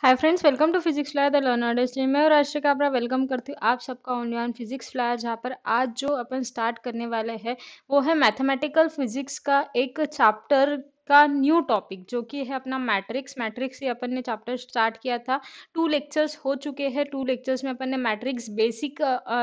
Hi friends, welcome to physics fly the learner day. मैं और राष्ट्र काबरा वेलकम करती हूँ आप सबका ऑनलाइन फिजिक्स फ्लाई, जहाँ पर आज जो अपन स्टार्ट करने वाले हैं वो है मैथमेटिकल फिजिक्स का एक चैप्टर का न्यू टॉपिक, जो कि है अपना मैट्रिक्स से अपन ने चैप्टर स्टार्ट किया था। 2 लेक्चर्स हो चुके हैं। 2 लेक्चर्स में अपन ने मैट्रिक्स बेसिक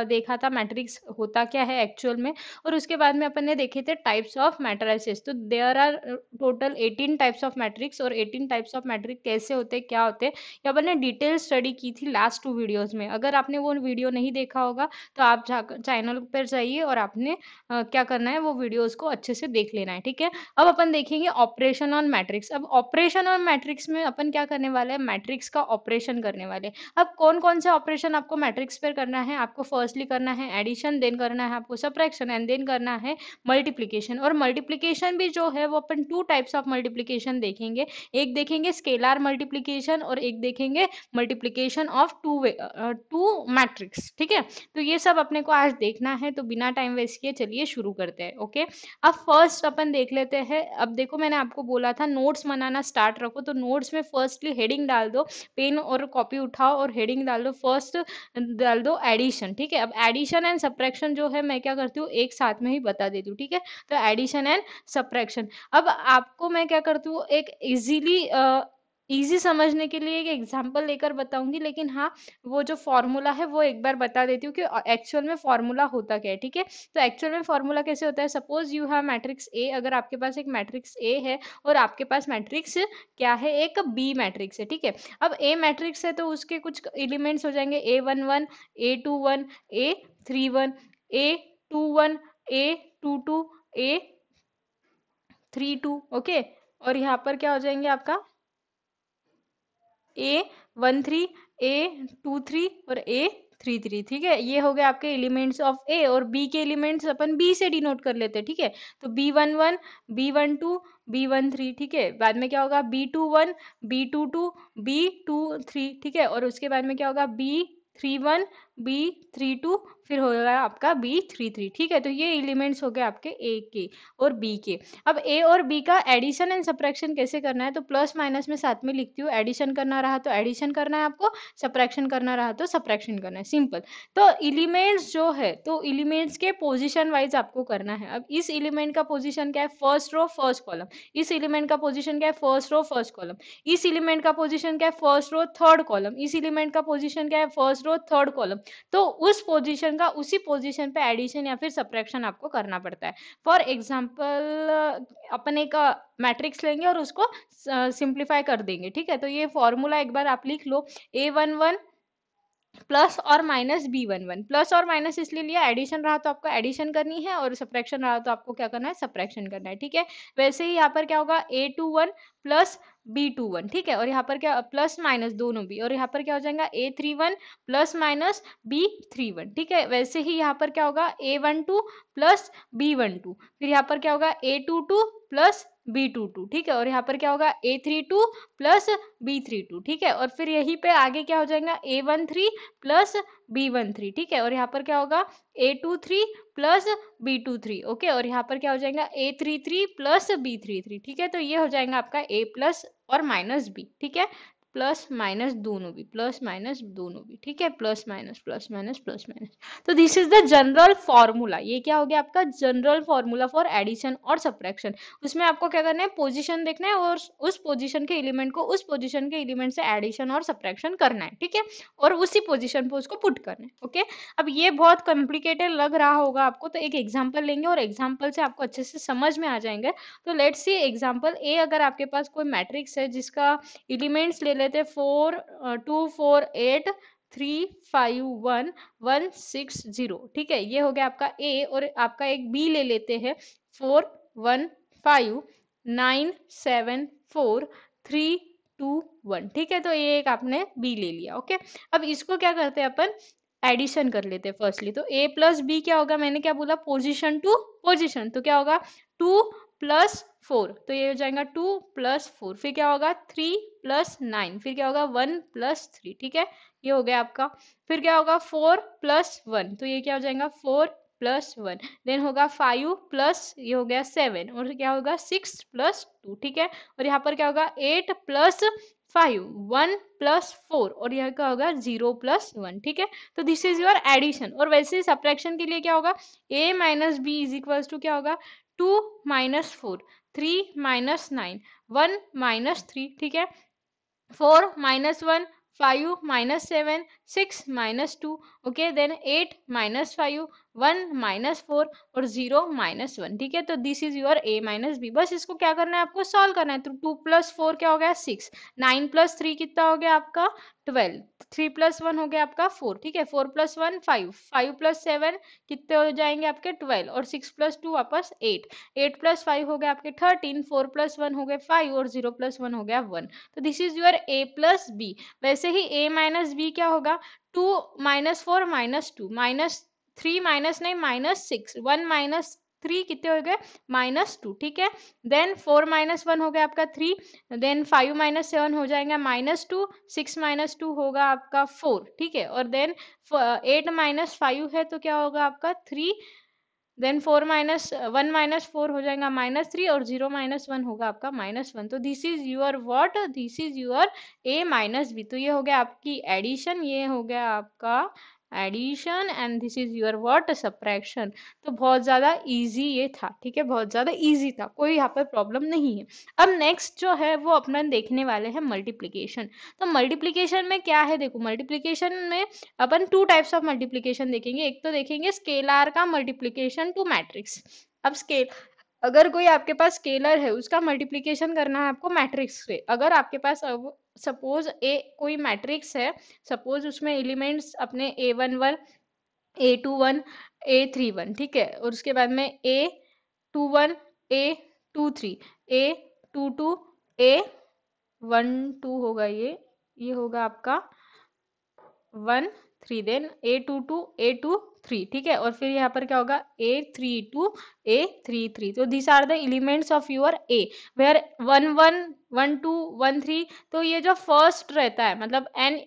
देखा था, मैट्रिक्स होता क्या है एक्चुअल में। और उसके बाद में अपन ने देखे थे टाइप्स ऑफ मैट्रिसेस। तो there are total 18 types of matrix, और 18 टाइप्स ऑफ मैट्रिक्स कैसे होते हैं, क्या होते हैं, ये अपन ने डिटेल स्टडी की थी लास्ट 2 वीडियोस में। अगर आपने वो वीडियो नहीं देखा होगा तो आप जाकर चैनल पर जाइए और आपने क्या करना है, वो वीडियोस को अच्छे से देख लेना है, ठीक है। अब अपन देखेंगे ऑपरेशन ऑन मैट्रिक्स। अब ऑपरेशन ऑन मैट्रिक्स में अपन क्या करने वाले हैं, मैट्रिक्स का ऑपरेशन करने वाले हैं। अब कौन कौन से ऑपरेशन आपको मैट्रिक्स पर करना है, आपको फर्स्टली करना है एडिशन, देन करना है आपको सब्ट्रैक्शन, एंड देन करना है मल्टीप्लिकेशन। और मल्टीप्लिकेशन भी जो है वो अपन 2 टाइप्स ऑफ मल्टीप्लिकेशन देखेंगे। एक देखेंगे स्केलर मल्टीप्लिकेशन और एक देखेंगे मल्टीप्लिकेशन ऑफ टू मैट्रिक्स, ठीक है। तो ये सब अपने को आज देखना है, तो बिना टाइम वेस्ट किए चलिए शुरू करते हैं। ओके, अब फर्स्ट अपन देख लेते हैं। अब देखो, मैंने आपको बोला था नोट्स बनाना स्टार्ट रखो, तो नोट्स में फर्स्टली हेडिंग डाल दो, पेन और कॉपी उठाओ और हेडिंग डाल दो। फर्स्ट डाल दो एडिशन, ठीक है। अब एडिशन एंड सब्ट्रैक्शन जो है मैं क्या करती हूँ, एक साथ में ही बता देती हूँ, ठीक है। तो एडिशन एंड सब्ट्रैक्शन। अब आपको मैं क्या करती हूँ, एक इजी समझने के लिए एक एग्जांपल लेकर बताऊंगी, लेकिन हाँ, वो जो फॉर्मूला है वो एक बार बता देती हूँ कि एक्चुअल में फॉर्मूला होता क्या है, ठीक है। तो एक्चुअल में फॉर्मूला कैसे होता है, suppose you have matrix A. अगर आपके पास एक मैट्रिक्स ए है और आपके पास मैट्रिक्स क्या है, एक बी मैट्रिक्स है, ठीक है। अब ए मैट्रिक्स है तो उसके कुछ एलिमेंट्स हो जाएंगे A11, A21, A31, A21, A22, A32, okay. और यहाँ पर क्या हो जाएंगे आपका A13, A23 और A33, ठीक है। ये हो गए आपके एलिमेंट्स ऑफ ए, और बी के एलिमेंट्स अपन बी से डिनोट कर लेते हैं, ठीक है। तो B11, B12, B13, ठीक है। बाद में क्या होगा, B21, B22, B23, ठीक है। और उसके बाद में क्या होगा, B31, B32, फिर होगा आपका B33, ठीक है। तो ये एलिमेंट्स हो गए आपके ए के और बी के। अब ए और बी का एडिशन एंड सब्ट्रैक्शन कैसे करना है, तो प्लस माइनस में साथ में लिखती हूँ। एडिशन करना रहा तो एडिशन करना है आपको, सब्ट्रैक्शन करना रहा तो सब्ट्रैक्शन करना है, सिंपल। तो एलिमेंट्स जो है, तो एलिमेंट्स के पोजीशन वाइज आपको करना है। अब इस एलिमेंट का पोजीशन क्या है, फर्स्ट रो फर्स्ट कॉलम। इस एलिमेंट का पोजीशन क्या है, फर्स्ट रो फर्स्ट कॉलम। इस एलिमेंट का पोजीशन क्या है, फर्स्ट रो थर्ड कॉलम। इस एलिमेंट का पोजीशन क्या है, फर्स्ट रो थर्ड कॉलम। तो उस पोजीशन का उसी पोजीशन पे एडिशन या फिर सब्ट्रैक्शन आपको करना पड़ता है। फॉर एग्जाम्पल अपन एक मैट्रिक्स लेंगे और उसको सिंप्लीफाई कर देंगे, ठीक है। तो ये फॉर्मूला एक बार आप लिख लो, A11 प्लस और माइनस B11। प्लस और माइनस इसलिए लिया, एडिशन रहा तो आपको एडिशन करनी है और सब्ट्रैक्शन रहा तो आपको क्या करना है, सब्ट्रैक्शन करना है, ठीक है। वैसे ही यहाँ पर क्या होगा, A21 प्लस B21, ठीक है। और यहाँ पर क्या, प्लस माइनस दोनों भी। और यहाँ पर क्या हो जाएगा, A31 प्लस माइनस B31, ठीक है। वैसे ही यहाँ पर क्या होगा, A12 प्लस B12। फिर यहाँ पर क्या होगा, A22 प्लस B22, ठीक है। और यहाँ पर क्या होगा, A32 प्लस B32, ठीक है। और फिर यहीं पे आगे क्या हो जाएगा, A13 प्लस B13, ठीक है। और यहाँ पर क्या होगा, A23 प्लस B23, ओके। और यहाँ पर क्या हो जाएगा, A33 प्लस B33, ठीक है। तो ये हो जाएगा आपका A प्लस और माइनस B, ठीक है। प्लस माइनस दोनों भी, प्लस माइनस दोनों भी, ठीक है। Plus minus plus minus plus minus. तो this is the general formula. ये क्या हो गया आपका जनरल फॉर्मूला फॉर एडिशन और सब्ट्रैक्शन। उसमें आपको क्या करना है, पोजीशन देखना है और उस पोजीशन के एलिमेंट को उस पोजीशन के एलिमेंट से एडिशन और सब्ट्रैक्शन करना है, ठीक है। और उसी पोजीशन पे उसको पुट करना है, ओके। अब ये बहुत कॉम्प्लिकेटेड लग रहा होगा आपको, तो एक एग्जांपल लेंगे और एग्जांपल से आपको अच्छे से समझ में आ जाएंगे। तो लेट्स सी एग्जांपल ए। अगर आपके पास कोई मैट्रिक्स है जिसका एलिमेंट्स ले लेते 4 2 4 8 3 5 1 1 6 0, ठीक है। ये हो गया आपका ए। और आपका एक बी ले लेते हैं 4 1 5 9 7 4 3 2 1, ठीक है। तो ये एक आपने बी ले लिया, ओके। अब इसको क्या करते हैं अपन, एडिशन कर लेते हैं फर्स्टली। तो ए प्लस बी क्या होगा, मैंने क्या बोला, पोजिशन टू पोजिशन। तो क्या होगा, 2 प्लस 4, तो ये हो जाएगा 2 प्लस 4। फिर क्या होगा, 3 प्लस 9। फिर क्या होगा, 1 प्लस 3, ठीक है। ये हो गया आपका। फिर क्या होगा, 4 प्लस 1, तो ये क्या हो जाएगा, 4 प्लस 1, देन होगा 5 प्लस ये हो गया 7 और क्या होगा 6 प्लस 2, ठीक है। और यहाँ पर क्या होगा 8 प्लस 5, 1 प्लस 4 और यह क्या होगा 0 प्लस 1, ठीक है। तो दिस इज योर एडिशन। और वैसे ही सब्ट्रैक्शन के लिए क्या होगा a minus B is equals to क्या होगा 2 माइनस 4, 3 माइनस 9, 1 माइनस 3, ठीक है। 4 minus 1, 5 minus 7, 6 minus 2, okay, then 8 minus 5, 1 minus 4 और 0 minus 1, ठीक है। तो this is your a minus B. बस इसको क्या करना है आपको सॉल्व करना है। तो 2 प्लस 4 क्या हो गया 6, 9 प्लस 3 कितना हो गया आपका 12, 3 प्लस 1 हो गया आपका 4, ठीक है। 4 प्लस 1 5, 5 प्लस 7 कितने हो जाएंगे आपके 12 और 6 प्लस 2 वापस 8, 8 प्लस 5 हो गया आपके 13, 4 प्लस 1 हो गया 5 और 0 प्लस 1 हो गया 1। तो this is your a plus B. वैसे ही a माइनस बी क्या होगा 2 minus 4 minus 2 minus 3 minus 9 minus 6, 1 minus 3 कितने हो गए माइनस 2, ठीक है। देन 4 माइनस 1 हो गया आपका 3, देन 5 माइनस 7 हो जाएगा माइनस 2, 6 माइनस 2 होगा आपका 4, ठीक है। और देन 8 माइनस 5 है तो क्या होगा आपका 3, देन 4 माइनस 1 माइनस 4 हो जाएगा माइनस 3 और 0 माइनस 1 होगा आपका माइनस 1। तो this is your what, this is your a minus B. तो ये हो गया आपकी एडिशन, ये हो गया आपका addition and this is your what subtraction. तो बहुत ज़्यादा इजी ये था, ठीक है, बहुत ज़्यादा इजी था, कोई यहाँ पर प्रॉब्लम नहीं है। अब नेक्स्ट जो है वो अपन देखने वाले हैं मल्टीप्लीकेशन। तो मल्टीप्लीकेशन में क्या है देखो, मल्टीप्लीकेशन में अपन टू टाइप्स ऑफ मल्टीप्लीकेशन देखेंगे। एक तो देखेंगे स्केलार का मल्टीप्लीकेशन टू मैट्रिक्स। अब स्केल अगर कोई आपके पास स्केलर है उसका मल्टीप्लीकेशन करना है आपको मैट्रिक्स से। अगर आपके पास सपोज ए कोई मैट्रिक्स है, सपोज उसमें एलिमेंट्स अपने A11 A21 A31, ठीक है। और उसके बाद में A21 A23 A22 A12 होगा, ये होगा आपका 1 3, देन A22 A23, ठीक है। और फिर यहाँ पर क्या होगा A32 A33। तो this are the elements of your A where 1 1 1 2 1 3। तो ये जो फर्स्ट रहता है मतलब n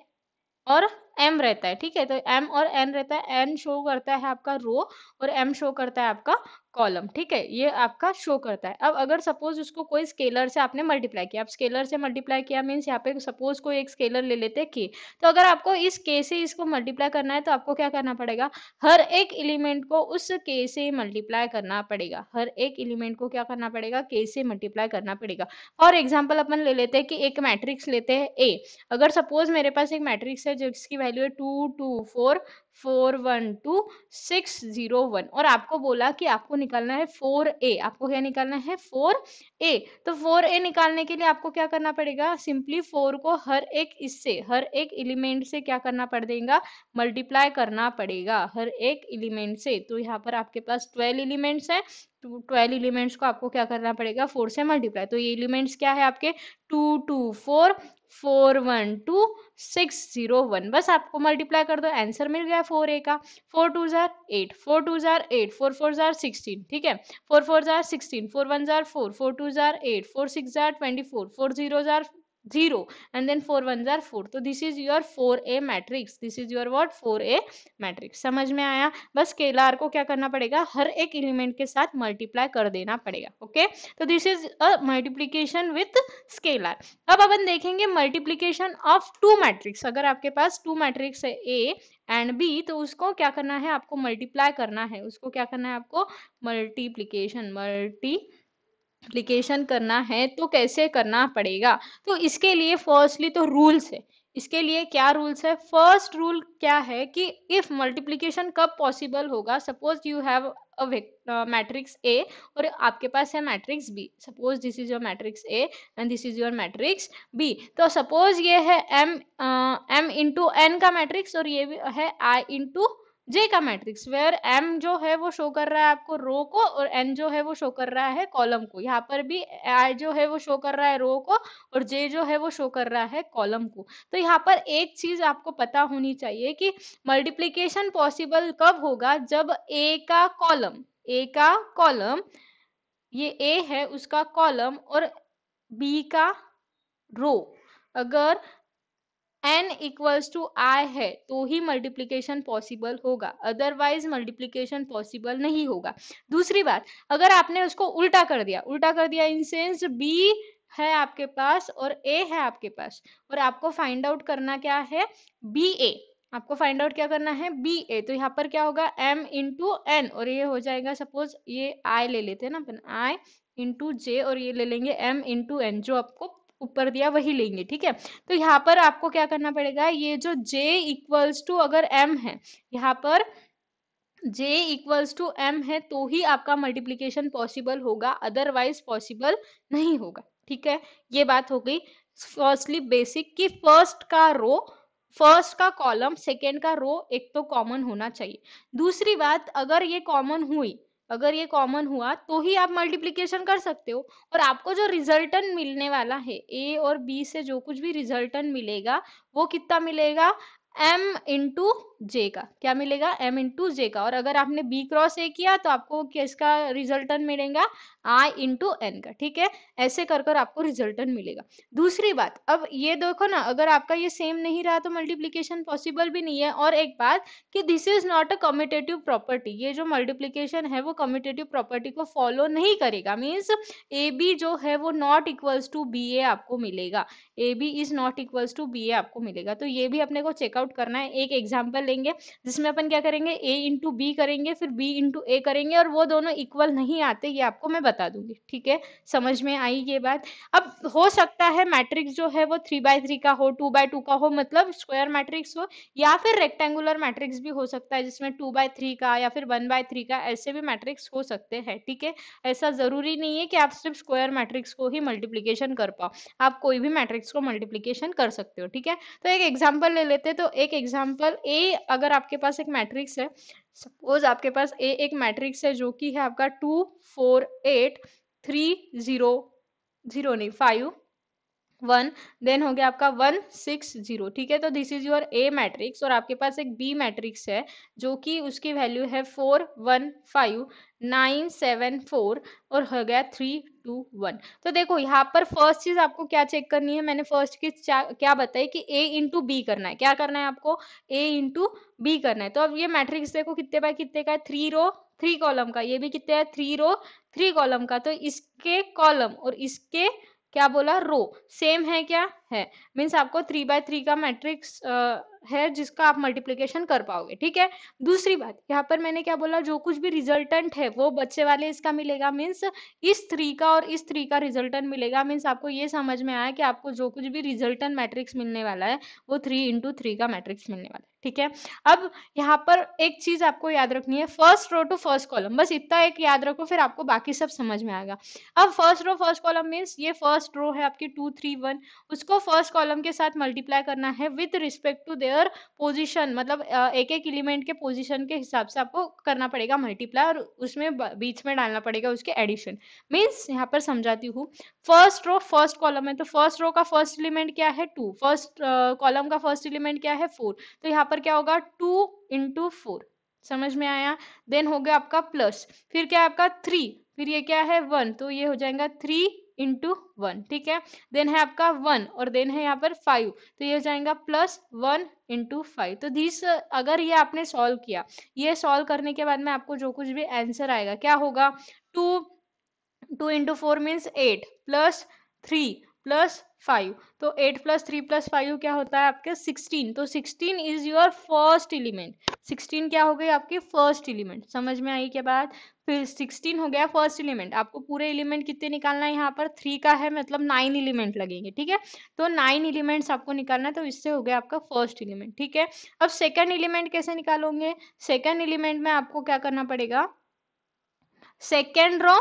और m रहता है, ठीक है। तो m और n रहता है, n शो करता है आपका रो और m शो करता है आपका कॉलम, ठीक है। ये आपका शो करता है। अब अगर सपोज उसको कोई स्केलर से आपने मल्टीप्लाई किया, अब स्केलर से मल्टीप्लाई किया मीन्स यहाँ पे सपोज कोई एक स्केलर ले लेते हैं k। तो अगर आपको इस k से इसको मल्टीप्लाई करना है तो आपको क्या करना पड़ेगा, हर एक एलिमेंट को उस k से मल्टीप्लाई करना पड़ेगा। हर एक एलिमेंट को क्या करना पड़ेगा k से मल्टीप्लाई करना पड़ेगा। फॉर एग्जाम्पल अपन ले लेते हैं कि एक मैट्रिक्स लेते हैं a। अगर सपोज मेरे पास एक मैट्रिक्स है जिसकी वैल्यू है 2 2 4 4 1 2 6 0 1 और आपको बोला कि आपको निकालना है 4a। आपको क्या निकालना है 4a। तो 4a निकालने के लिए आपको क्या करना पड़ेगा, सिंपली 4 को हर एक एलिमेंट से क्या करना पड़ेगा, मल्टीप्लाई करना पड़ेगा हर एक एलिमेंट से। तो यहाँ पर आपके पास 12 एलिमेंट्स है, 12 एलिमेंट्स को आपको क्या करना पड़ेगा 4 से मल्टीप्लाई। तो ये एलिमेंट्स क्या है आपके 2 2 4 4 1 2 6 0 1। बस आपको मल्टीप्लाई कर दो, आंसर मिल गया 4a का। 4 2 जार 8, 4 2 जार 8, 4 4 जार 16, ठीक है। 4 4 जार 16, 4 1 जार 4, 4 2 जार 8, 4 6 जार 24, 4 0 जार 0 एंड देन 4 1 जार 4। तो this is your 4a matrix. This is your what 4a matrix. समझ में आया। बस स्केलर को क्या करना पड़ेगा, हर एक एलिमेंट के साथ मल्टीप्लाई कर देना पड़ेगा। ओके, तो this is a multiplication with scalar. अब अपन देखेंगे मल्टीप्लीकेशन ऑफ टू मैट्रिक्स। अगर आपके पास टू मैट्रिक्स है A एंड B तो उसको क्या करना है, आपको मल्टीप्लाई करना है। उसको क्या करना है, आपको मल्टीप्लीकेशन करना है। तो कैसे करना पड़ेगा, तो इसके लिए फर्स्टली तो रूल्स है। इसके लिए क्या रूल्स है, फर्स्ट रूल क्या है कि इफ मल्टीप्लीकेशन कब पॉसिबल होगा, suppose you have matrix A और आपके पास है matrix B। Suppose this is your matrix A and this is your matrix B। तो सपोज ये है m इंटू n का मैट्रिक्स और ये भी है I इंटू J का मैट्रिक्स, वेयर m जो है वो शो कर रहा है आपको रो को और n जो है वो शो कर रहा है कॉलम को। यहाँ पर भी I जो है वो शो कर रहा है रो को और J जो है वो शो कर रहा है कॉलम को। तो यहाँ पर एक चीज आपको पता होनी चाहिए कि मल्टीप्लीकेशन पॉसिबल कब होगा, जब A का कॉलम ये A है उसका कॉलम और B का रो अगर n इक्वल्स टू i है तो ही मल्टीप्लीकेशन पॉसिबल होगा, अदरवाइज मल्टीप्लीकेशन पॉसिबल नहीं होगा। दूसरी बात, अगर आपने उसको उल्टा कर दिया इन सेंस b है आपके पास और a है आपके पास, और आपको फाइंड आउट करना क्या है, ba, आपको फाइंड आउट क्या करना है, ba, तो यहाँ पर क्या होगा m इंटू n, और ये हो जाएगा, सपोज ये i ले लेते हैं ना अपन, i इंटू j, और ये ले लेंगे m इंटू n, जो आपको ऊपर दिया वही लेंगे, ठीक है। तो यहाँ पर आपको क्या करना पड़ेगा, ये जो j इक्वल्स टू अगर m है, यहाँ पर j इक्वल्स टू m है तो ही आपका मल्टीप्लीकेशन पॉसिबल होगा, अदरवाइज पॉसिबल नहीं होगा, ठीक है। ये बात हो गई फर्स्टली बेसिक कि फर्स्ट का कॉलम सेकेंड का रो एक तो कॉमन होना चाहिए। दूसरी बात, अगर ये कॉमन हुआ तो ही आप मल्टीप्लीकेशन कर सकते हो, और आपको जो रिजल्टन मिलने वाला है ए और बी से जो कुछ भी रिजल्टन मिलेगा वो कितना मिलेगा, m इंटू जे का, क्या मिलेगा, m इंटू जे का, और अगर आपने b क्रॉस a किया तो आपको किसका रिजल्टन मिलेगा, i इंटू n का, ठीक है। ऐसे कर कर आपको रिजल्टन मिलेगा। दूसरी बात, अब ये देखो ना, अगर आपका ये सेम नहीं रहा तो मल्टीप्लीकेशन पॉसिबल भी नहीं है। और एक बात कि this is not a commutative property, ये जो मल्टीप्लीकेशन है वो कम्यूटेटिव प्रॉपर्टी को फॉलो नहीं करेगा, मीन्स ए बी जो है वो not equals to B A आपको मिलेगा, A B is not equals to B A आपको मिलेगा। तो ये भी अपने को चेकआउट करना है। एक एग्जाम्पल लेंगे जिसमें अपन क्या करेंगे, a इंटू बी करेंगे, फिर b इंटू ए करेंगे, और वो दोनों इक्वल नहीं आते, ये आपको मैं बता दूंगी, ठीक है। समझ में आई ये बात। अब हो सकता है मैट्रिक्स जो है वो 3x3 का हो, 2x2 का हो, मतलब स्क्वायर मैट्रिक्स हो, या फिर रेक्टेंगुलर मैट्रिक्स भी हो सकता है जिसमें 2x3 का या फिर 1x3 का, ऐसे भी मैट्रिक्स हो सकते हैं, ठीक है। ऐसा जरूरी नहीं है कि आप सिर्फ स्क्वायर मैट्रिक्स को ही मल्टीप्लीकेशन कर पाओ, आप कोई भी मैट्रिक्स को मल्टीप्लीकेशन कर सकते हो, ठीक है। तो एक एग्जांपल ले लेते हैं। तो एक एग्जांपल ए, अगर आपके पास एक मैट्रिक्स है, सपोज आपके पास ए एक मैट्रिक्स है जो कि है आपका 2 4 8 3 0 0 नहीं 5 1, देन हो गया आपका 1 6 0, ठीक है। तो this is your A matrix, और आपके पास एक बी मैट्रिक्स है जो कि उसकी वैल्यू है 4 1 5 9 7 4, और हो गया 3 2 1। तो देखो यहाँ पर फर्स्ट चीज आपको क्या चेक करनी है, मैंने फर्स्ट की क्या बताई कि a इंटू बी करना है, क्या करना है आपको, a इंटू बी करना है। तो अब ये मैट्रिक्स देखो कितने बाय कितने का है, 3 रो 3 कॉलम का, ये भी कितने है, 3 रो 3 कॉलम का। तो इसके कॉलम और इसके क्या बोला, रो सेम है, क्या है, मीन्स आपको 3x3 का मैट्रिक्स है जिसका आप मल्टीप्लीकेशन कर पाओगे, ठीक है। दूसरी बात, यहाँ पर मैंने क्या बोला, जो कुछ भी रिजल्टेंट है वो बच्चे वाले इसका मिलेगा, मीन्स इस 3 का और इस 3 का रिजल्टेंट मिलेगा। मीन्स आपको ये समझ में आया कि आपको जो कुछ भी रिजल्टेंट मैट्रिक्स मिलने वाला है वो 3 इंटू 3 का मैट्रिक्स मिलने वाला है, ठीक है। अब यहाँ पर एक चीज आपको याद रखनी है, first row to first column, बस इतना एक याद रखो, फिर आपको बाकी सब समझ में आएगा। अब first row first column means ये फर्स्ट रो है आपकी 2 3 1, उसको फर्स्ट कॉलम के साथ मल्टीप्लाई करना है with respect to their position, मतलब एक एक एलिमेंट के पोजीशन के हिसाब से आपको करना पड़ेगा मल्टीप्लाई, और उसमें बीच में डालना पड़ेगा उसके एडिशन। मीन्स यहाँ पर समझाती हूँ, फर्स्ट रो फर्स्ट कॉलम है तो फर्स्ट रो का फर्स्ट एलिमेंट क्या है 2, फर्स्ट कॉलम का फर्स्ट एलिमेंट क्या है 4, तो यहाँ पर क्या होगा 2 इंटू 4, समझ में आया। देन हो गया आपका प्लस, फिर क्या है आपका 3, फिर ये क्या है 1, तो ये हो जाएगा 3 इंटू 1, ठीक है। देन है आपका 1, और देन है यहाँ पर 5, तो ये हो जाएगा प्लस 1 इंटू 5। तो दिस अगर ये आपने सॉल्व किया, ये सॉल्व करने के बाद में आपको जो कुछ भी आंसर आएगा क्या होगा, 2 इंटू 4 मीन्स 8 प्लस 3 प्लस 5, तो 8 प्लस 3 प्लस 5 क्या होता है आपके 16, तो 16 इज योर फर्स्ट एलिमेंट, 16 क्या हो गई आपकी फर्स्ट एलिमेंट, समझ में आई क्या बात। फिर 16 हो गया फर्स्ट एलिमेंट, आपको पूरे एलिमेंट कितने निकालना है, यहाँ पर 3 का है मतलब 9 एलिमेंट लगेंगे, ठीक है। तो 9 एलिमेंट्स आपको निकालना है, तो इससे हो गया आपका फर्स्ट एलिमेंट, ठीक है। अब सेकंड एलिमेंट कैसे निकालोगे, सेकंड एलिमेंट में आपको क्या करना पड़ेगा, second row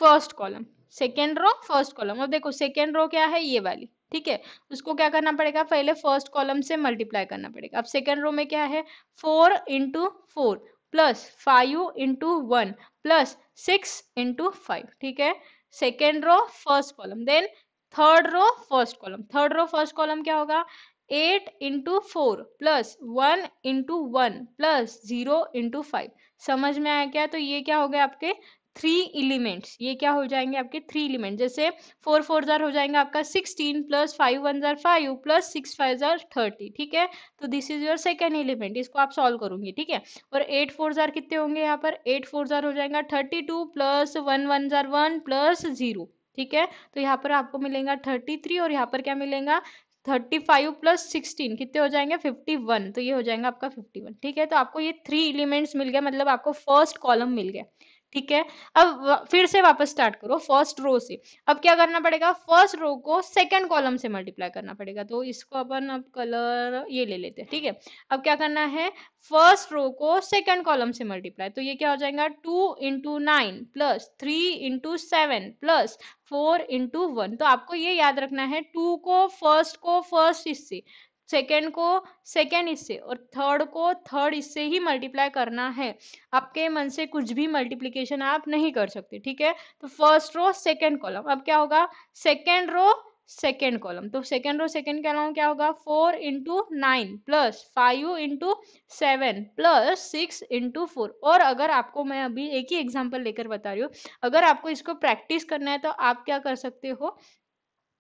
first column, second row first column. अब देखो सेकेंड रो क्या है ये वाली, ठीक है, उसको क्या करना पड़ेगा, पहले फर्स्ट कॉलम से मल्टीप्लाई करना पड़ेगा। अब सेकेंड रो में क्या है 4 into 4 plus 5 into 1 plus 6 into 5, ठीक है, second row first column. Then third row first column, third row first column क्या होगा 8 into 4 plus 1 into 1 plus 0 into 5, समझ में आया क्या। तो ये क्या हो गया आपके 3 एलिमेंट्स, ये क्या हो जाएंगे आपके 3 एलिमेंट, जैसे 4 4 जार हो जाएंगे आपका 16 प्लस 5 1 जार 5 प्लस 6 5 जार 30, ठीक है। तो this is your second element, इसको आप सॉल्व करोगे, ठीक है। और 8 4 जार कितने होंगे यहाँ पर, 8 4 जार हो जाएगा 32 प्लस 1 1 जार 1 प्लस 0, ठीक है। तो यहाँ पर आपको मिलेगा 33 और यहाँ पर क्या मिलेगा 35 प्लस 16 कितने हो जाएंगे 51, तो ये हो जाएगा आपका 51, ठीक है। तो आपको ये 3 एलिमेंट्स मिल गए, मतलब आपको फर्स्ट कॉलम मिल गया, ठीक है। अब फिर से वापस स्टार्ट करो फर्स्ट रो से। अब क्या करना पड़ेगा, फर्स्ट रो को सेकंड कॉलम से मल्टीप्लाई करना पड़ेगा, तो इसको अपन अब कलर ये ले लेते हैं, ठीक है। अब क्या करना है, फर्स्ट रो को सेकंड कॉलम से मल्टीप्लाई, तो ये क्या हो जाएगा 2 into 9 plus 3 into 7 plus 4 into 1। तो आपको ये याद रखना है, 2 को फर्स्ट इससे, सेकेंड को सेकेंड इससे और थर्ड को थर्ड इससे ही मल्टीप्लाई करना है। आपके मन से कुछ भी मल्टीप्लिकेशन आप नहीं कर सकते, ठीक है। तो फर्स्ट रो सेकेंड कॉलम, अब क्या होगा सेकेंड रो सेकेंड कॉलम, तो सेकेंड रो सेकेंड कॉलम क्या होगा 4 into 9 plus 5 into 7 plus 6 into 4। और अगर आपको मैं अभी एक ही एग्जांपल लेकर बता रही हूँ, अगर आपको इसको प्रैक्टिस करना है तो आप क्या कर सकते हो,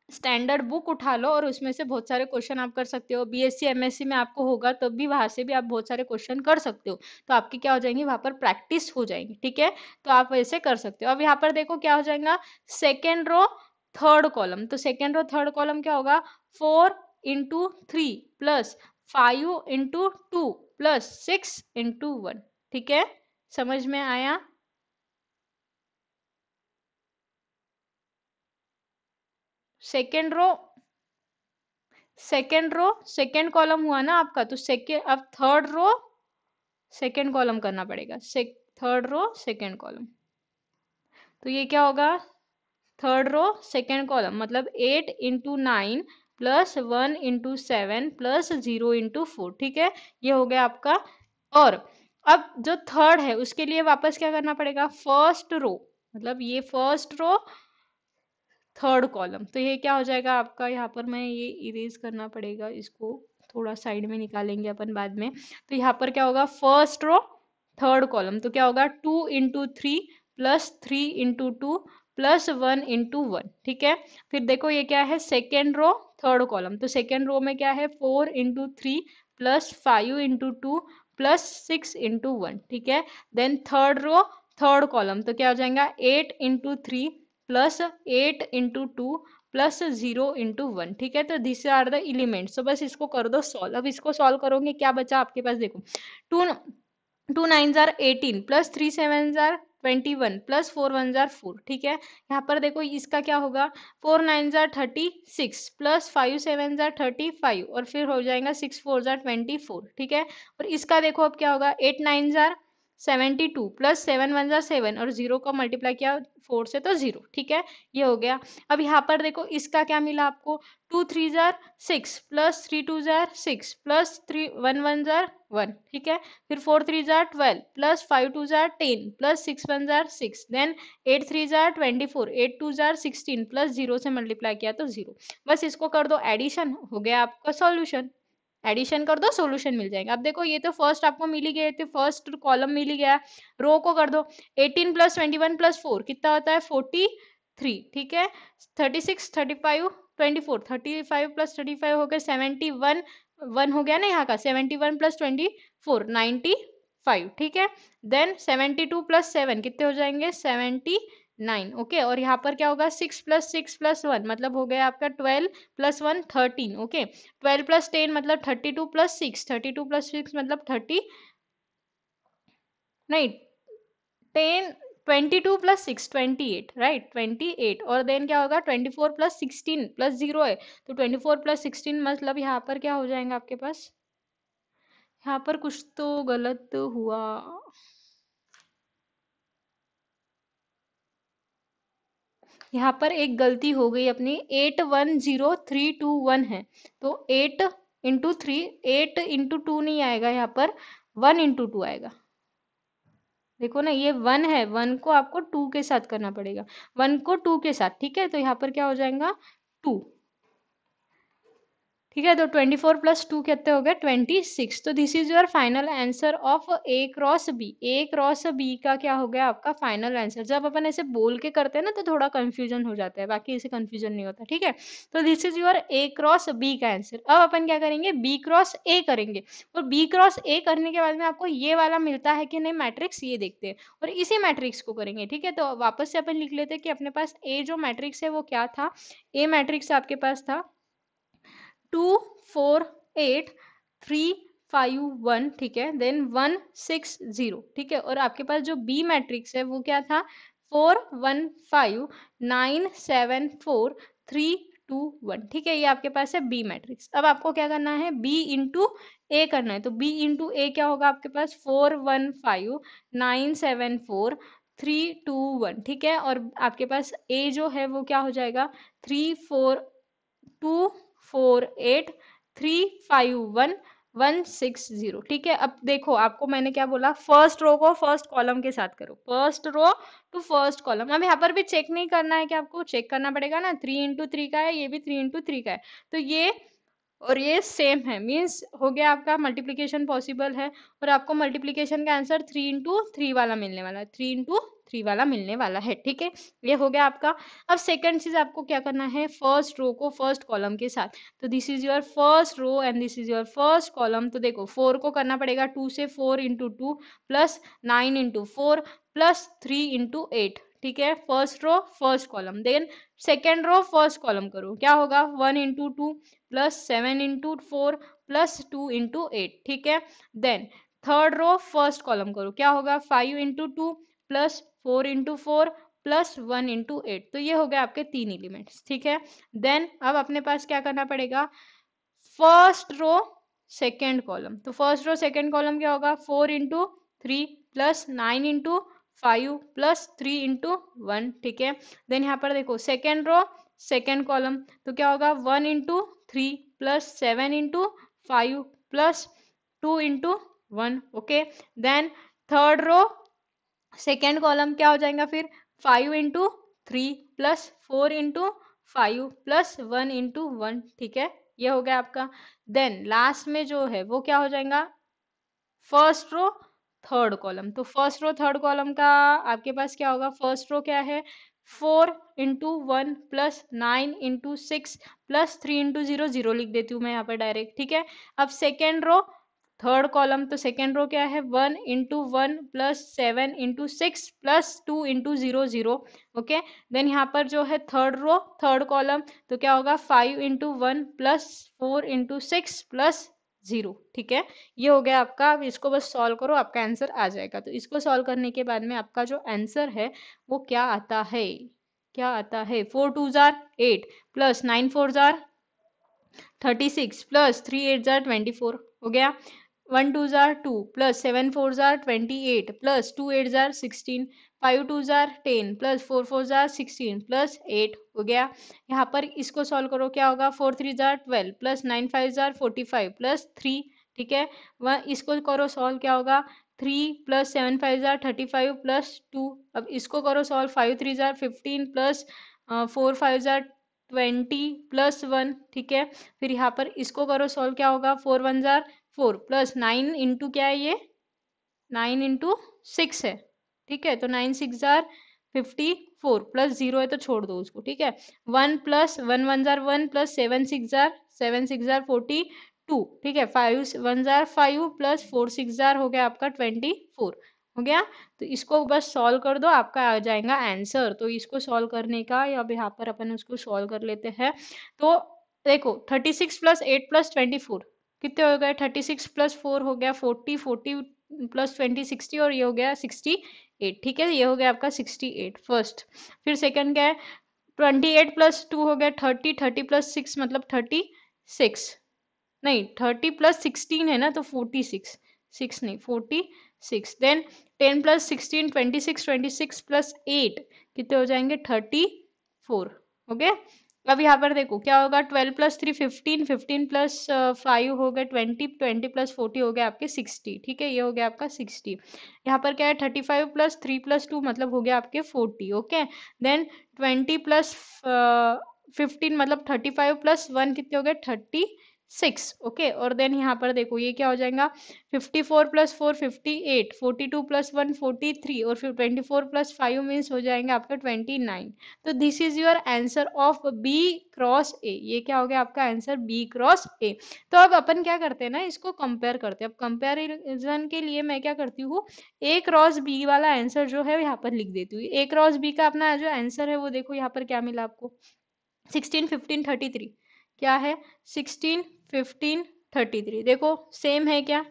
स्टैंडर्ड बुक उठा लो और उसमें से बहुत सारे क्वेश्चन आप कर सकते हो। बीएससी एमएससी में आपको होगा तब भी वहां से भी आप बहुत सारे क्वेश्चन कर सकते हो, तो आपकी क्या हो जाएंगी वहां पर प्रैक्टिस हो जाएंगी, ठीक है। तो आप वैसे कर सकते हो। अब यहाँ पर देखो क्या हो जाएगा सेकेंड रो थर्ड कॉलम, तो सेकेंड रो थर्ड कॉलम क्या होगा 4 into 3 plus 5 into 2 plus 6 into 1, ठीक है। समझ में आया। सेकेंड रो सेकेंड कॉलम हुआ ना आपका, तो सेकेंड अब थर्ड रो सेकेंड कॉलम करना पड़ेगा, थर्ड रो सेकेंड कॉलम, तो ये क्या होगा थर्ड रो सेकेंड कॉलम मतलब 8 into 9 plus 1 into 7 plus 0 into 4, ठीक है। ये हो गया आपका। और अब जो थर्ड है उसके लिए वापस क्या करना पड़ेगा, फर्स्ट रो मतलब ये फर्स्ट रो थर्ड कॉलम, तो ये क्या हो जाएगा आपका, यहाँ पर मैं ये इरेज करना पड़ेगा, इसको थोड़ा साइड में निकालेंगे अपन बाद में। तो यहाँ पर क्या होगा फर्स्ट रो थर्ड कॉलम, तो क्या होगा 2 into 3 plus 3 into 2 plus 1 into 1, ठीक है। फिर देखो ये क्या है सेकेंड रो थर्ड कॉलम, तो सेकेंड रो में क्या है 4 into 3 plus 5 into 2 plus 6 into 1, ठीक है। Then third row third column, तो क्या हो जाएगा 8 into 3 plus 8 into 2 plus 0 into 1, ठीक है। तो दिस आर द एलिमेंट्स, तो बस इसको कर दो सॉल्व। अब इसको सॉल्व करोगे क्या बचा आपके पास, देखो 2 2 9 जार 18 प्लस 3 7 जार 21 प्लस 4 1 जार 4, ठीक है। यहाँ पर देखो इसका क्या होगा 4 9 जार 36 प्लस 5 7 जार 35 और फिर हो जाएगा 6 4 जार 24, ठीक है। और इसका देखो अब क्या होगा 8 9 जार 72 प्लस 7 1 जार 7 और 0 का मल्टीप्लाई किया 4 से तो 0, ठीक है। ये हो गया। अब यहाँ पर देखो इसका क्या मिला आपको 2 3 जार 6 प्लस 3 2 जार 6 प्लस 3 1 1 जार 1, ठीक है। फिर 4 3 जार 12 प्लस 5 2 जार 10 प्लस 6 1 जार 6, देन 8 3 जार 24 8 2 जार 16 प्लस 0 से मल्टीप्लाई किया तो 0। बस इसको कर दो एडिशन, हो गया आपका सॉल्यूशन। एडिशन कर दो सॉल्यूशन मिल जाएगा। अब देखो ये तो फर्स्ट आपको मिल ही गए थे, फर्स्ट कॉलम मिल ही गया, रो को कर दो 18 प्लस 21 प्लस 4 कितना होता है 43, ठीक है। 36 35 24 35 प्लस 35 हो गया 71, 1 हो गया ना यहाँ का 71 प्लस 24 95, ठीक है। देन 72 प्लस 7 कितने हो जाएंगे 79, ओके। और यहाँ पर क्या होगा 6 प्लस 6 प्लस 1 मतलब हो गया आपका 12 प्लस 1 13, ओके। 12 प्लस 10 मतलब 32 प्लस 6 32 प्लस 6 मतलब 30 नहीं 10 22 प्लस 6 28, राइट 28। और देन क्या होगा 24 प्लस 16 प्लस 0 है, तो 24 प्लस 16 मतलब यहाँ पर क्या हो जाएगा आपके पास, यहाँ पर कुछ तो गलत हुआ, यहाँ पर एक गलती हो गई अपनी 810321 है, तो 8 इंटू 3 8 इंटू 2 नहीं आएगा, यहाँ पर 1 इंटू 2 आएगा। देखो ना ये 1 है, 1 को आपको 2 के साथ करना पड़ेगा, 1 को 2 के साथ, ठीक है। तो यहाँ पर क्या हो जाएगा 2, ठीक है। तो 24 प्लस 2 कितने हो गए 26। तो this is your final answer of A cross B. A cross B का क्या हो गया आपका फाइनल आंसर। जब अपन ऐसे बोल के करते हैं ना तो थोड़ा कंफ्यूजन हो जाता है, बाकी ऐसे कंफ्यूजन नहीं होता। ठीक है, तो this is your A cross B का आंसर। अब अपन क्या करेंगे, बी क्रॉस ए करेंगे। और बी क्रॉस ए करने के बाद में आपको ये वाला मिलता है कि नहीं मैट्रिक्स, ये देखते हैं और इसी मैट्रिक्स को करेंगे। ठीक है, तो वापस से अपन लिख लेते हैं कि अपने पास ए जो मैट्रिक्स है वो क्या था। ए मैट्रिक्स आपके पास था 2 4 8 3 5 1। ठीक है, देन 1 6 0। ठीक है, और आपके पास जो बी मैट्रिक्स है वो क्या था 4 1 5 9 7 4 3 2 1। ठीक है, ये आपके पास है बी मैट्रिक्स। अब आपको क्या करना है, बी इंटू ए करना है। तो बी इंटू ए क्या होगा आपके पास 4 1 5 9 7 4 3 2 1। ठीक है, और आपके पास ए जो है वो क्या हो जाएगा 3 4 2 4 8 3 5 1 1 6 0। ठीक है, अब देखो आपको मैंने क्या बोला, फर्स्ट रो को फर्स्ट कॉलम के साथ करो, first row to first column. अब यहाँ पर भी चेक नहीं करना है कि आपको चेक करना पड़ेगा ना, 3 इंटू 3 का है, ये भी 3 इंटू 3 का है, तो ये और ये सेम है, मीन्स हो गया आपका मल्टीप्लीकेशन पॉसिबल है। और आपको मल्टीप्लीकेशन का आंसर 3 इंटू 3 वाला मिलने वाला है, 3 इंटू 3 वाला मिलने वाला है। ठीक है, ये हो गया आपका। अब सेकंड चीज आपको क्या करना है, फर्स्ट रो को फर्स्ट कॉलम के साथ। तो this is your first row and this is your first column. तो देखो 4 को करना पड़ेगा 2 से, 4 into 2 plus 9 into 4 plus 3 into 8। ठीक है, first row first column. Then second row first column करो, क्या होगा 1 into 2 plus 7 into 4 plus 2 into 8। ठीक है, then third row first column करो, क्या होगा 5 into 2 plus 4 into 4 plus 1 into 8। तो ये हो गया आपके 3 एलिमेंट्स। ठीक है, देन अब अपने पास क्या करना पड़ेगा, फर्स्ट रो सेकेंड कॉलम। तो फर्स्ट रो सेकेंड कॉलम क्या होगा 4 into 3 plus 9 into 5 plus 3 into 1। ठीक है, देन यहाँ पर देखो सेकेंड रो सेकेंड कॉलम, तो क्या होगा 1 into 3 plus 7 into 5 plus 2 into 1। Okay, then third row second column क्या हो जाएगा फिर 5 into 3 plus 4 into 5 plus 1 into 1। ठीक है, ये हो गया आपका। देन लास्ट में जो है वो क्या हो जाएगा, फर्स्ट रो थर्ड कॉलम। तो फर्स्ट रो थर्ड कॉलम का आपके पास क्या होगा, फर्स्ट रो क्या है 4 into 1 plus 9 into 6 plus 3 into 0, 0 लिख देती हूँ मैं यहाँ पर डायरेक्ट। ठीक है, अब सेकेंड रो थर्ड कॉलम, तो सेकेंड रो क्या है 1 into 1 plus 7 into 6 plus 2 into 0 0। Okay, then यहाँ पर जो है थर्ड रो थर्ड कॉलम, तो क्या होगा 5 इंटू 1 प्लस 4 इंटू 6 प्लस 0। ठीक है, ये हो गया आपका। अब इसको बस सॉल्व करो, आपका आंसर आ जाएगा। तो इसको सॉल्व करने के बाद में आपका जो आंसर है वो क्या आता है, क्या आता है 4 2 जार 8 प्लस 9 4 जार 36 प्लस 3 8 जार 24 हो गया। 1 2 jar 2 plus 7 4 jar 28 plus 2 8 jar 16 5 2 जार 10 प्लस 4 4 जार 16 प्लस 8 हो गया। यहाँ पर इसको सॉल्व करो, क्या होगा 4 3 जार 12 प्लस 9 5 जार 45 प्लस 3। ठीक है, वह इसको करो सॉल्व, क्या होगा 3 प्लस 7 5 जार 35 प्लस 2। अब इसको करो solve, 5 3 jar 15 plus 4 5 jar 20 plus 1। ठीक है, फिर यहाँ पर इसको करो सॉल्व, क्या होगा 4 1 जार 4 प्लस 9 इंटू क्या है ये 9 इंटू 6 है। ठीक है, तो 9 6 जार 54 प्लस 0 है तो छोड़ दो उसको। ठीक है, 1 प्लस 1 1 जार 1 प्लस 7 6 जार 42। ठीक है, 5 1 जार 5 प्लस 4 6 जार हो गया आपका 24 हो गया। तो इसको बस सॉल्व कर दो, आपका आ जाएगा आंसर। तो इसको सॉल्व करने का, या अब यहाँ पर अपन उसको सॉल्व कर लेते हैं। तो देखो 36 प्लस 8 प्लस 24 कितने हो गए, 36 प्लस 4 हो गया 40 40 प्लस 20 60 और ये हो गया 68। ठीक है, ये हो गया आपका 68 फर्स्ट। फिर सेकंड क्या है 28 प्लस 2 हो गया 30 30 प्लस 6 मतलब 36 नहीं 30 प्लस 16 है ना तो 46 6 नहीं 46। देन 10 प्लस 16 26 26 प्लस 8 कितने हो जाएंगे 34। ओके, अब यहाँ पर देखो क्या होगा 12 प्लस 3 15 15 प्लस 5 हो गए 20 20 प्लस 40 हो गया आपके 60। ठीक है, ये हो गया आपका 60। यहाँ पर क्या है 35 प्लस 3 प्लस 2 मतलब हो गया आपके 40। ओके, देन 20 प्लस 15 मतलब 35 प्लस 1 कितने हो गए 30 6। ओके, और देन यहाँ पर देखो ये क्या हो जाएगा, 54 प्लस 4 58, 42 प्लस 1 43, और फिर 24 प्लस 5 मीन्स हो जाएंगे आपका 29। तो this is your answer of B cross A. ये क्या हो गया आपका आंसर, बी क्रॉस ए। तो अब अपन क्या करते हैं ना, इसको कंपेयर करते हैं। अब कंपेरिजन के लिए मैं क्या करती हूँ, ए क्रॉस बी वाला आंसर जो है यहाँ पर लिख देती हूँ। ए क्रॉस बी का अपना जो आंसर है वो देखो यहाँ पर क्या मिला आपको, 16 15 33। क्या है, 16 15 33। देखो सेम है क्या,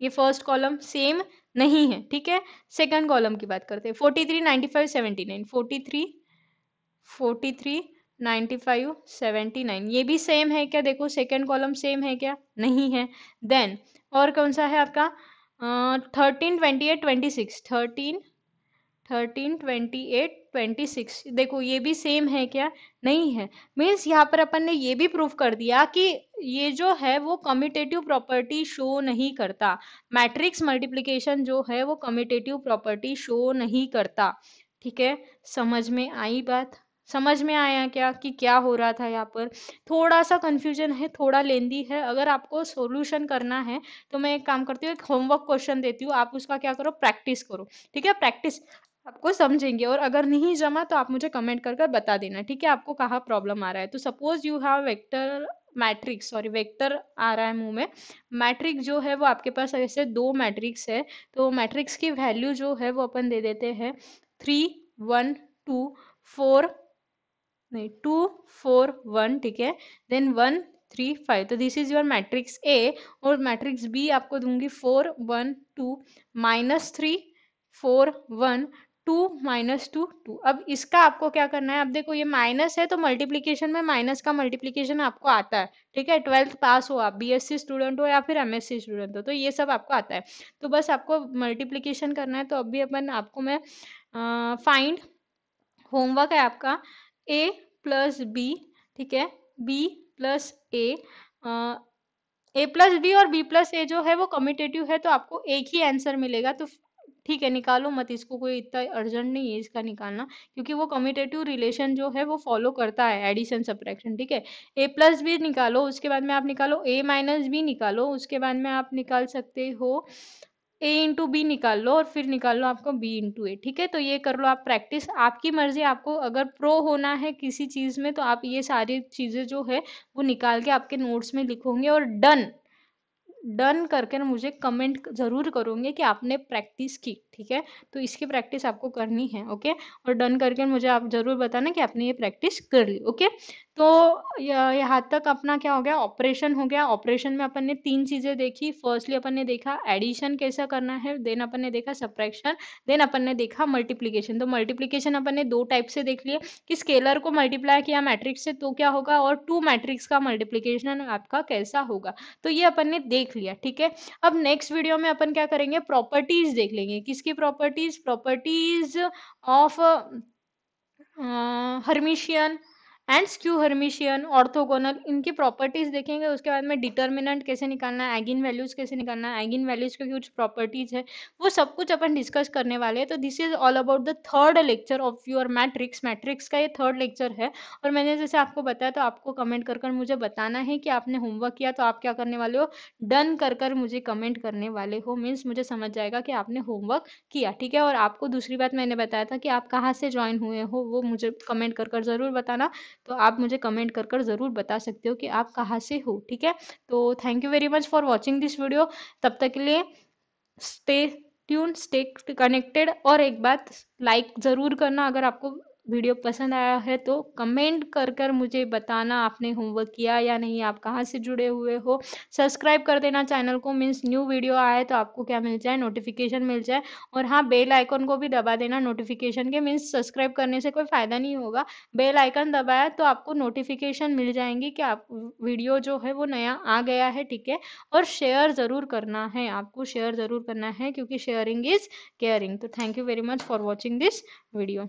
ये फर्स्ट कॉलम सेम नहीं है, ठीक है। सेकंड कॉलम की बात करते हैं, 43 95 79, 43 43 95 79, ये भी सेम है क्या, देखो सेकंड कॉलम सेम है क्या, नहीं है। देन और कौन सा है आपका, 13 28 26, 13 13 28 26, देखो ये भी सेम है क्या, नहीं है। मीन्स यहाँ पर अपन ने ये भी प्रूफ कर दिया कि ये जो है वो कम्यूटेटिव प्रॉपर्टी शो नहीं करता। मैट्रिक्स मल्टीप्लिकेशन जो है वो कम्यूटेटिव प्रॉपर्टी शो नहीं करता। ठीक है, समझ में आई बात, समझ में आया क्या कि क्या हो रहा था यहाँ पर। थोड़ा सा कंफ्यूजन है, थोड़ा लेंदी है। अगर आपको सॉल्यूशन करना है तो मैं एक काम करती हूँ, एक होमवर्क क्वेश्चन देती हूँ, आप उसका क्या करो, प्रैक्टिस करो। ठीक है, प्रैक्टिस आपको समझेंगे, और अगर नहीं जमा तो आप मुझे कमेंट कर कर बता देना, ठीक है, आपको कहाँ प्रॉब्लम आ रहा है। तो suppose you have vector matrix, sorry vector आ रहा है मुंह में, मैट्रिक्स जो है वो आपके पास ऐसे दो मैट्रिक्स है। तो मैट्रिक्स की वैल्यू जो है वो अपन दे देते हैं 3 1 2 4, नहीं 2 4 1, ठीक है। देन 1 3 5, तो this is your matrix A. और मैट्रिक्स बी आपको दूंगी 4 1 2 -3 4 1 2 -2 2। अब इसका आपको क्या करना है, अब देखो ये माइनस है तो मल्टीप्लीकेशन में माइनस का मल्टीप्लीकेशन आपको आता है, ठीक है। 12th पास हो आप, बीएससी स्टूडेंट हो या फिर एमएससी स्टूडेंट हो, तो ये सब आपको आता है। तो बस आपको मल्टीप्लीकेशन करना है। तो अभी अपन आपको मैं फाइंड, होमवर्क है आपका, ए प्लस बी, ठीक है, बी प्लस ए प्लस बी और बी प्लस ए जो है वो कम्यूटेटिव है, तो आपको एक ही आंसर मिलेगा। तो ठीक है, निकालो मत इसको, कोई इतना अर्जेंट नहीं है इसका निकालना, क्योंकि वो कम्यूटेटिव रिलेशन जो है वो फॉलो करता है एडिशन सब्ट्रैक्शन, ठीक है। ए प्लस बी निकालो, उसके बाद में आप निकालो ए माइनस बी निकालो, उसके बाद में आप निकाल सकते हो ए इंटू बी निकाल लो, और फिर निकाल लो आपको बी इंटू ए, ठीक है। तो ये कर लो आप प्रैक्टिस, आपकी मर्जी। आपको अगर प्रो होना है किसी चीज़ में तो आप ये सारी चीज़ें जो है वो निकाल के आपके नोट्स में लिखोगे, और डन डन करके ना मुझे कमेंट ज़रूर करोगे कि आपने प्रैक्टिस की, ठीक है। तो इसकी प्रैक्टिस आपको करनी है, ओके। और डन करके मुझे आप ज़रूर बताना कि आपने ये प्रैक्टिस कर ली, ओके। तो यहाँ तक अपना क्या हो गया, ऑपरेशन हो गया। ऑपरेशन में अपन ने तीन चीज़ें देखी। फर्स्टली अपन ने देखा एडिशन कैसा करना है, देन अपन ने देखा सब्ट्रैक्शन, देन अपन ने देखा मल्टीप्लिकेशन। तो मल्टीप्लिकेशन अपन ने दो टाइप से देख लिए कि स्केलर को मल्टीप्लाई किया मैट्रिक्स से तो क्या होगा, और टू मैट्रिक्स का मल्टीप्लिकेशन आपका कैसा होगा। तो ये अपन ने देख लिया, ठीक है। अब नेक्स्ट वीडियो में अपन क्या करेंगे, प्रॉपर्टीज देख लेंगे। किसकी properties, properties of Hermitian and skew Hermitian, orthogonal, इनकी प्रॉपर्टीज देखेंगे। उसके बाद में डिटर्मिनेंट कैसे निकालना है, एगिन वैल्यूज कैसे निकालना है, एगिन वैल्यूज की कुछ प्रॉपर्टीज है, वो सब कुछ अपन डिस्कस करने वाले हैं। तो this is all about the third lecture of your matrix. Matrix का ये थर्ड लेक्चर है। और मैंने जैसे आपको बताया, तो आपको कमेंट कर मुझे बताना है कि आपने होमवर्क किया। तो आप क्या करने वाले हो, डन कर मुझे कमेंट करने वाले हो, मीन्स मुझे समझ जाएगा कि आपने होमवर्क किया, ठीक है। और आपको दूसरी बात मैंने बताया था कि आप कहाँ से ज्वाइन हुए हो, वो मुझे कमेंट कर ज़रूर बताना। तो आप मुझे कमेंट कर ज़रूर बता सकते हो कि आप कहाँ से हो, ठीक है। तो thank you very much for watching this video. तब तक के लिए स्टे ट्यून, स्टे कनेक्टेड। और एक बात, लाइक ज़रूर करना अगर आपको वीडियो पसंद आया है, तो कमेंट कर मुझे बताना आपने होमवर्क किया या नहीं, आप कहाँ से जुड़े हुए हो। सब्सक्राइब कर देना चैनल को, मीन्स न्यू वीडियो आए तो आपको क्या मिल जाए, नोटिफिकेशन मिल जाए। और हाँ, बेल आइकन को भी दबा देना नोटिफिकेशन के, मीन्स सब्सक्राइब करने से कोई फ़ायदा नहीं होगा। बेल आइकन दबाया तो आपको नोटिफिकेशन मिल जाएंगी कि आप वीडियो जो है वो नया आ गया है, ठीक है। और शेयर ज़रूर करना है, आपको शेयर ज़रूर करना है, क्योंकि शेयरिंग इज़ केयरिंग। तो thank you very much for watching this video.